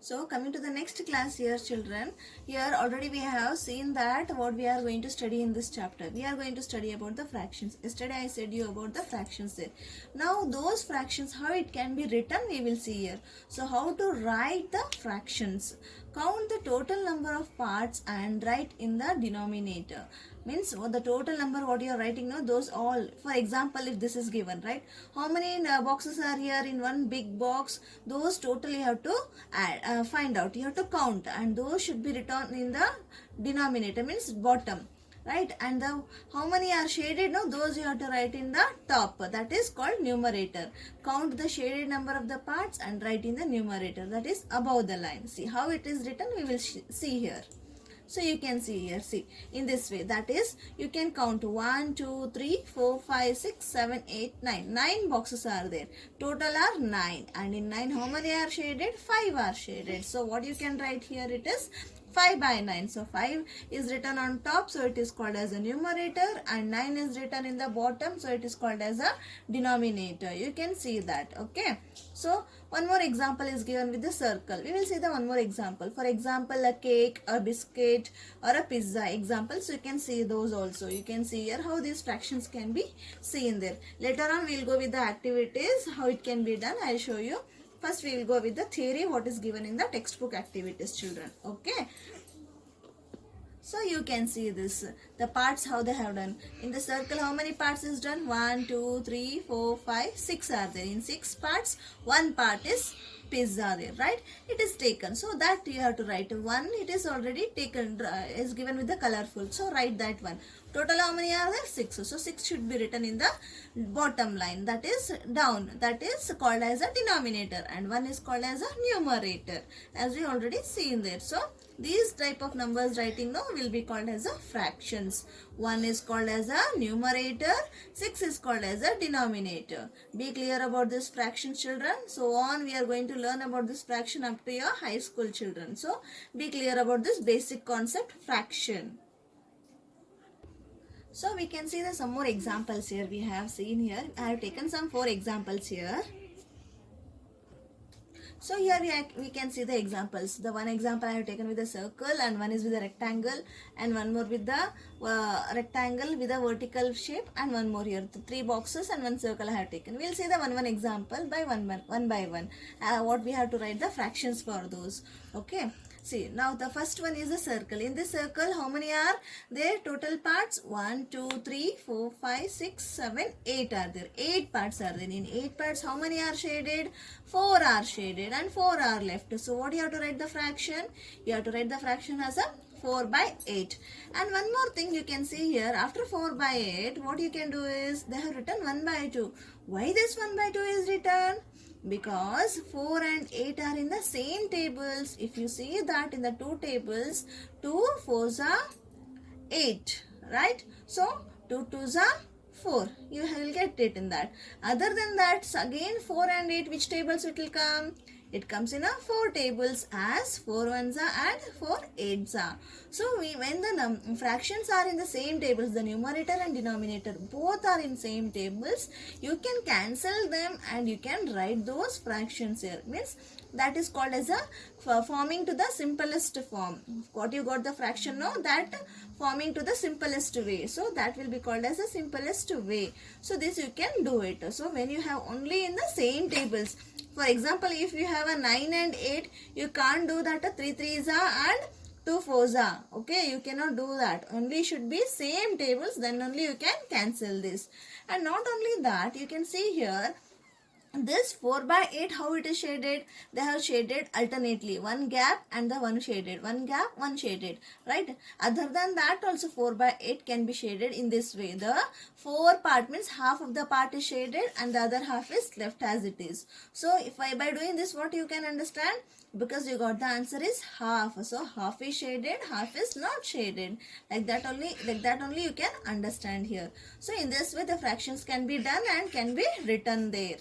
So coming to the next class here children, here already we have seen that what we are going to study in this chapter. We are going to study about the fractions. Yesterday I said you about the fractions there. Now those fractions, how it can be written, we will see here. So how to write the fractions. Count the total number of parts and write in the denominator. Means the total number what you are writing now, those all. For example, if this is given, right, how many boxes are here in one big box, those total you have to add, find out, you have to count, and those should be written in the denominator, means bottom, right, and the how many are shaded now, those you have to write in the top, that is called numerator. Count the shaded number of the parts and write in the numerator, that is above the line. See how it is written, we will see here. So you can see here, see, in this way, that is, you can count 1, 2, 3, 4, 5, 6, 7, 8, 9. 9 boxes are there. Total are 9. And in 9, how many are shaded? 5 are shaded. So what you can write here, it is 5 by 9. So 5 is written on top, so it is called as a numerator, and 9 is written in the bottom, so it is called as a denominator. You can see that, okay. So one more example is given with the circle. We will see the one more example. For example, a cake, a biscuit, or a pizza example. So you can see those also. You can see here how these fractions can be seen there. Later on we will go with the activities, how it can be done. I will show you. First we will go with the theory, what is given in the textbook activities, children. Okay. So you can see this, the parts how they have done. In the circle, how many parts is done? 1, 2, 3, 4, 5, 6 are there. In 6 parts, one part is pizza there, right? It is taken. So that you have to write. 1, it is already taken, is given with the colorful. So write that one. Total how many are there? 6. So 6 should be written in the bottom line. That is down. That is called as a denominator. And 1 is called as a numerator. As we already seen there. So these type of numbers writing now will be called as a fractions. 1 is called as a numerator. 6 is called as a denominator. Be clear about this fraction, children. So on we are going to learn about this fraction up to your high school children. So be clear about this basic concept fraction. So we can see some more examples here we have seen here. I have taken some 4 examples here. So here we can see the examples. The one example I have taken with a circle, and one is with a rectangle, and one more with the rectangle with a vertical shape, and one more here. 3 boxes and 1 circle I have taken. We will see the one example by one by one. What we have to write the fractions for those. Okay. See, now the first one is a circle. In this circle, how many are there? Total parts 1, 2, 3, 4, 5, 6, 7, 8 are there. 8 parts are there. In 8 parts, how many are shaded? 4 are shaded and 4 are left. So what you have to write the fraction? You have to write the fraction as a 4 by 8. And one more thing you can see here, after 4 by 8, what you can do is, they have written 1 by 2. Why this 1 by 2 is written? Because 4 and 8 are in the same tables. If you see that in the 2 tables, 2 4s are 8, right? So 2 2s are 4. You will get it in that. Other than that, again 4 and 8, which tables it will come? It comes in a 4 tables as 4 1s are and 4 8s are. So when the fractions are in the same tables, the numerator and denominator both are in same tables, you can cancel them and you can write those fractions here. Means that is called as a forming to the simplest form. What you got the fraction now, that forming to the simplest way. So that will be called as the simplest way. So this you can do it. So when you have only in the same tables, for example, if you have a 9 and 8, you can't do that a 3 3s are and 2 4s are. Okay, you cannot do that. Only should be same tables, then only you can cancel this. And not only that, you can see here, this 4 by 8, how it is shaded? They have shaded alternately. One gap and the one shaded. One gap, one shaded. Right? Other than that also 4 by 8 can be shaded in this way. The 4 part means half of the part is shaded and the other half is left as it is. So if by doing this, what you can understand? Because you got the answer is half. So half is shaded, half is not shaded. Like that only you can understand here. So in this way the fractions can be done and can be written there.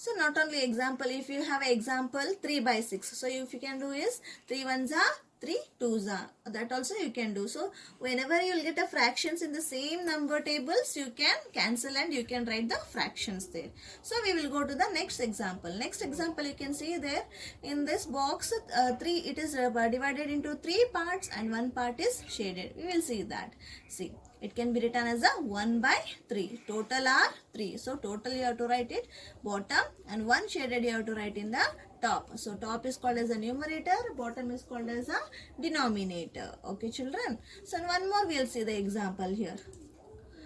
So not only example, if you have example 3 by 6. So if you can do is 3 1s are 3 twos are. That also you can do. So whenever you will get a fractions in the same number tables, you can cancel and you can write the fractions there. So we will go to the next example. Next example, you can see there in this box, it is divided into 3 parts and one part is shaded. We will see that. See, it can be written as a 1 by 3. Total are 3. So total you have to write it bottom, and one shaded you have to write in the top. So top is called as a numerator, bottom is called as a denominator. Okay children. So one more we will see the example here.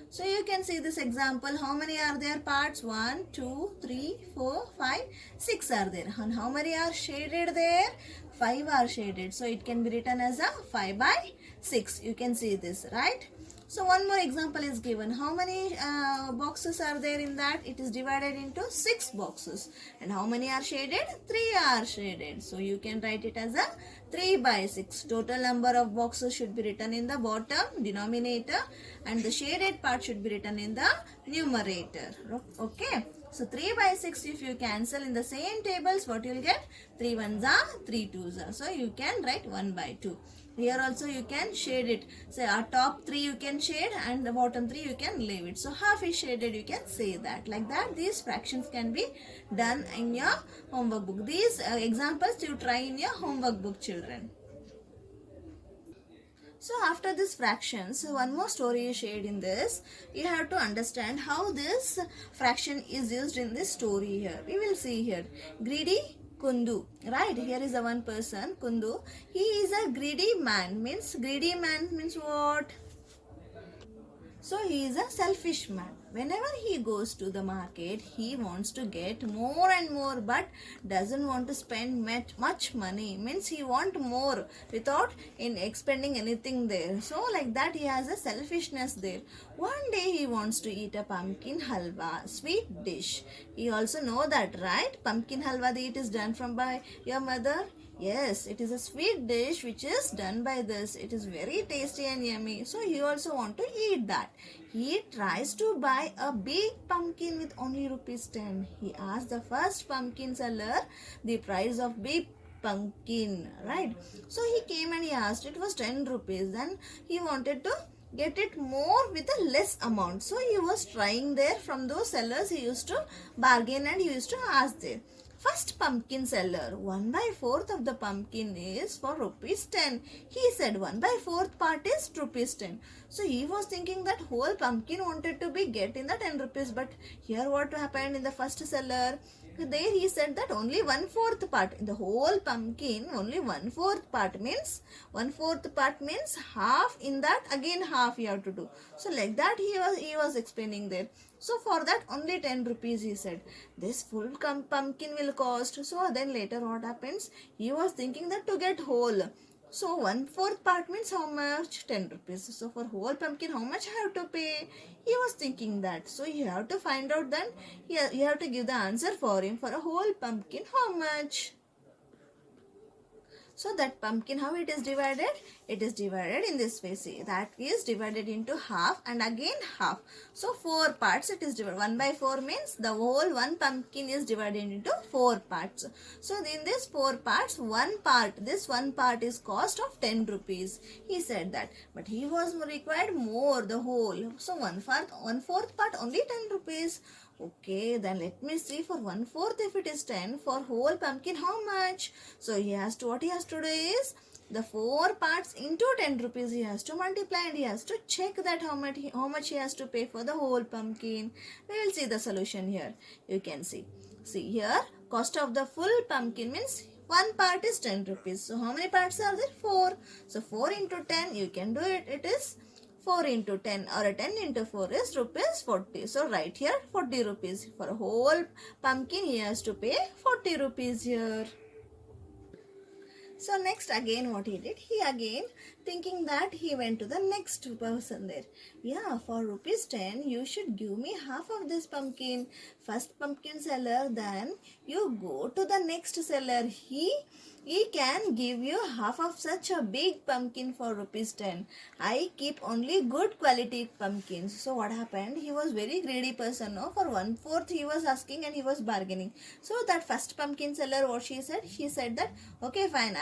So you can see this example. How many are there parts? 1, 2, 3, 4, 5, 6 are there. And how many are shaded there? 5 are shaded. So it can be written as a 5 by 6. You can see this, right? So one more example is given. How many boxes are there in that? It is divided into 6 boxes. And how many are shaded? 3 are shaded. So you can write it as a 3 by 6. Total number of boxes should be written in the bottom denominator, and the shaded part should be written in the numerator. Okay. So 3 by 6, if you cancel in the same tables, what you will get? 3 ones are, 3 twos are. So you can write 1 by 2. Here also you can shade it. Say our top 3 you can shade and the bottom 3 you can leave it. So half is shaded, you can say that. Like that these fractions can be done in your homework book. These examples you try in your homework book, children. So after this fractions, one more story is shared in this. You have to understand how this fraction is used in this story here. We will see here. Greedy Kundu, right? Here is the one person, Kundu. He is a greedy man. Greedy man means what? So he is a selfish man. Whenever he goes to the market, he wants to get more and more, but doesn't want to spend much money. Means he want more without expending anything there. So like that he has a selfishness there. One day he wants to eat a pumpkin halwa, sweet dish. He also know that, right? Pumpkin halwa, it is done from by your mother. Yes, it is a sweet dish which is done by this. It is very tasty and yummy. So he also want to eat that. He tries to buy a big pumpkin with only rupees 10. He asked the first pumpkin seller the price of big pumpkin, right? So he came and he asked, it was 10 rupees. Then he wanted to get it more with a less amount. So he was trying there from those sellers. He used to bargain and he used to ask there. First pumpkin seller, 1 by 4th of the pumpkin is for rupees 10. He said 1 by 4th part is rupees 10. So he was thinking that whole pumpkin wanted to be get in the 10 rupees. But here what happened in the first seller? There he said that only 1/4 part. In the whole pumpkin, only 1/4 part means 1/4 part means half. In that again half you have to do. So like that he was explaining there. So for that only 10 rupees he said. This full pumpkin will cost. So then later what happens? He was thinking that to get whole. So 1/4 part means how much? 10 rupees. So for whole pumpkin, how much I have to pay? He was thinking that. So you have to find out then. You have to give the answer for him. For a whole pumpkin, how much? So that pumpkin, how it is divided? It is divided in this way. See, that is divided into half and again half. So 4 parts it is divided. 1 by 4 means the whole one pumpkin is divided into 4 parts. So in this 4 parts, this one part is cost of 10 rupees. He said that. But he was required more, the whole. So 1/4 part only 10 rupees. Okay, then let me see for 1/4 if it is 10. For whole pumpkin, how much? So what he has to do is the 4 parts into 10 rupees he has to multiply, and he has to check that how much he has to pay for the whole pumpkin. We will see the solution here. You can see. See here, cost of the full pumpkin means one part is 10 rupees. So how many parts are there? 4. So 4 into 10, you can do it. It is 4 into 10 or 10 into 4 is rupees 40. So right here 40 rupees. For a whole pumpkin he has to pay 40 rupees here. So next again what he did, he again thinking that he went to the next person there. Yeah, for rupees 10 you should give me half of this pumpkin. First pumpkin seller, then you go to the next seller. He He can give you half of such a big pumpkin for rupees 10. I keep only good quality pumpkins. So what happened? He was very greedy person. No? For 1/4 he was asking and he was bargaining. So that first pumpkin seller, what she said? She said that, okay fine,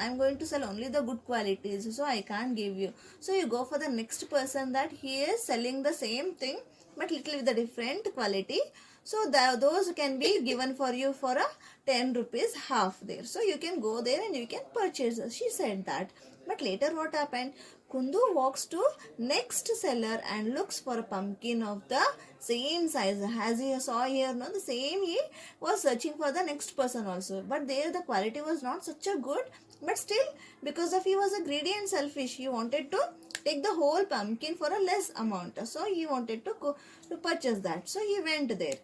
I'm going to sell only the good qualities. So I can't give you. So you go for the next person that he is selling the same thing but little with a different quality. So those can be given for you for a 10 rupees half there. So you can go there and you can purchase. She said that. But later what happened? Kundu walks to next seller and looks for a pumpkin of the same size. As he saw here, no, the same he was searching for the next person also. But there the quality was not such a good. But still, because of he was a greedy and selfish, he wanted to take the whole pumpkin for a less amount. So he wanted to go to purchase that. So he went there.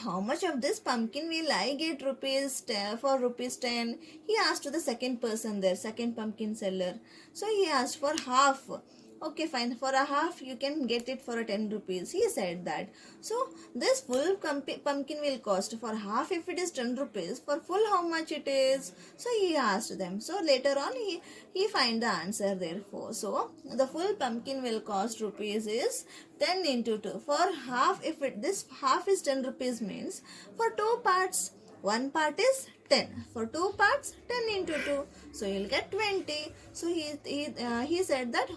How much of this pumpkin will I get rupees 10, for rupees 10? He asked to the second person there, second pumpkin seller. So he asked for half. Okay, fine. For a half, you can get it for a 10 rupees. He said that. So this full pumpkin will cost for half if it is 10 rupees. For full, how much it is? So he asked them. So later on, he find the answer therefore. So the full pumpkin will cost rupees is 10 into 2. For half, if this half is 10 rupees means for two parts, one part is 10. For two parts, 10 into 2. So you'll get 20. So he said that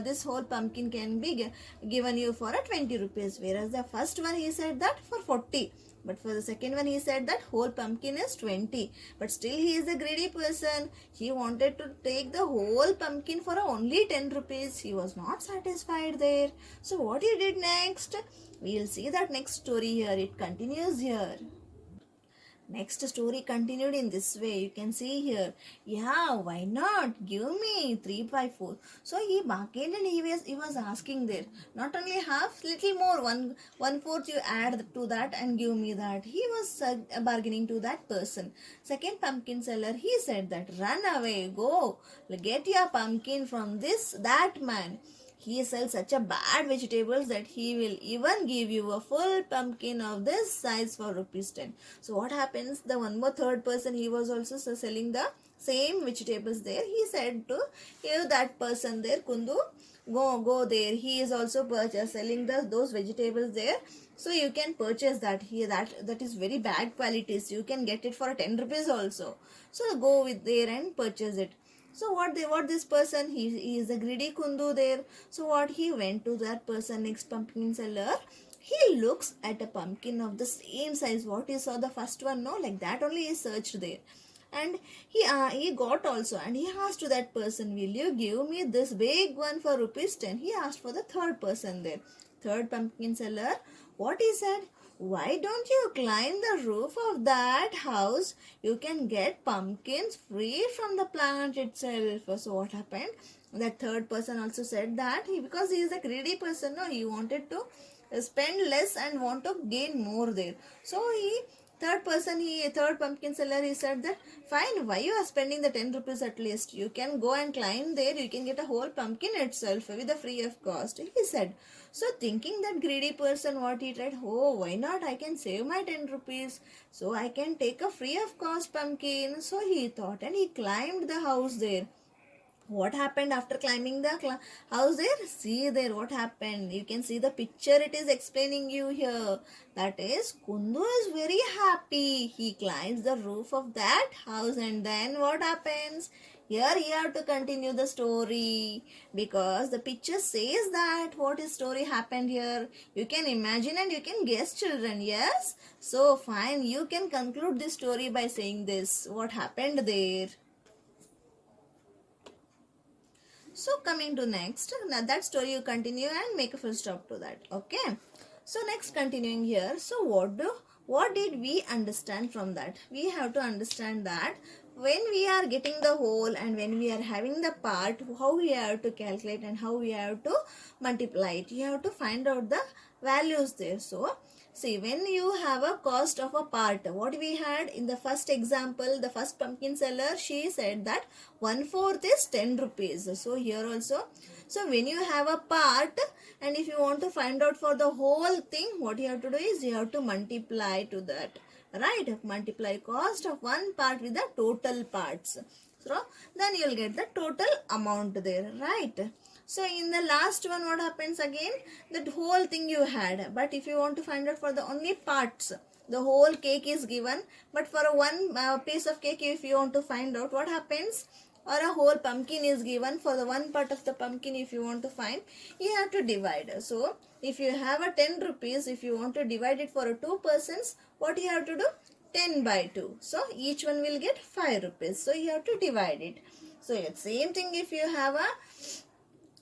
this whole pumpkin can be given you for a 20 rupees. Whereas the first one he said that for 40. But for the second one, he said that whole pumpkin is 20. But still he is a greedy person. He wanted to take the whole pumpkin for only 10 rupees. He was not satisfied there. So what he did next? We'll see that next story here. It continues here. Next story continued in this way. You can see here. Yeah, why not? Give me 3 by 4. So he bargained and he was asking there. Not only half, little more. One fourth you add to that and give me that. He was bargaining to that person. Second pumpkin seller, he said that run away, go, get your pumpkin from that man. He sells such a bad vegetables that he will even give you a full pumpkin of this size for rupees 10. So what happens? The one more third person, he was also selling the same vegetables there. He said to that person there, Kundu, go there. He is also selling those vegetables there. So you can purchase that here. That is very bad qualities. You can get it for 10 rupees also. So go with there and purchase it. So what this person, he is a greedy Kundu there. So what he went to that person, next pumpkin seller. He looks at a pumpkin of the same size what he saw the first one, no, like that only he searched there. And he got also, and he asked to that person, will you give me this big one for rupees 10? He asked for the third person there. Third pumpkin seller, what he said? Why don't you climb the roof of that house? You can get pumpkins free from the plant itself. So what happened? That third person also said that because he is a greedy person, no, he wanted to spend less and want to gain more there. So third pumpkin seller, he said that fine, why you are spending the 10 rupees at least? You can go and climb there, you can get a whole pumpkin itself with a free of cost, he said. So thinking that greedy person, what he tried, oh why not, I can save my 10 rupees, so I can take a free of cost pumpkin. So he thought and he climbed the house there. What happened after climbing the house there? See there what happened. You can see the picture, it is explaining you here. That is, Kundu is very happy. He climbs the roof of that house and then what happens? Here you have to continue the story because the picture says that what is story happened here. You can imagine and you can guess, children. Yes? So fine, you can conclude this story by saying this. What happened there? So coming to next, now that story you continue and make a full stop to that. Okay. So next continuing here. So what did we understand from that? We have to understand that when we are getting the whole and when we are having the part, how we have to calculate and how we have to multiply it. You have to find out the values there. So see, when you have a cost of a part, what we had in the first example, the first pumpkin seller, she said that 1/4 is 10 rupees. So here also, so when you have a part and if you want to find out for the whole thing, what you have to do is you have to multiply to that. right? Multiply cost of one part with the total parts. So then you will get the total amount there, right? So in the last one, what happens again? That whole thing you had, but if you want to find out for the only parts, the whole cake is given, but for a one piece of cake, if you want to find out what happens, or a whole pumpkin is given, for the one part of the pumpkin if you want to find, you have to divide. So if you have a 10 rupees, if you want to divide it for a 2 persons, what you have to do? 10 by 2. So each one will get 5 rupees. So you have to divide it. So it's same thing if you have a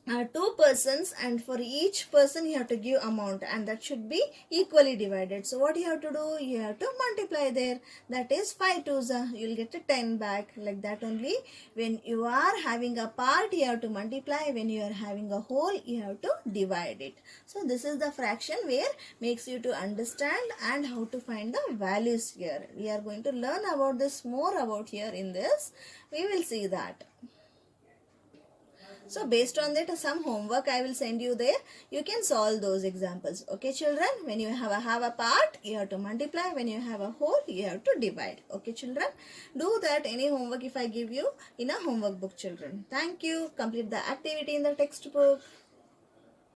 2 persons, and for each person you have to give amount, and that should be equally divided. So what you have to do? You have to multiply there. That is 5 twos, you'll get a 10 back. Like that only, when you are having a part, you have to multiply. When you are having a whole, you have to divide it. So this is the fraction where makes you to understand and how to find the values here. We are going to learn about this more about here in this. We will see that. So based on that, some homework I will send you there. You can solve those examples. Okay children, when you have a part, you have to multiply. When you have a whole, you have to divide. Okay children, do that any homework if I give you in a homework book children. Thank you. Complete the activity in the textbook.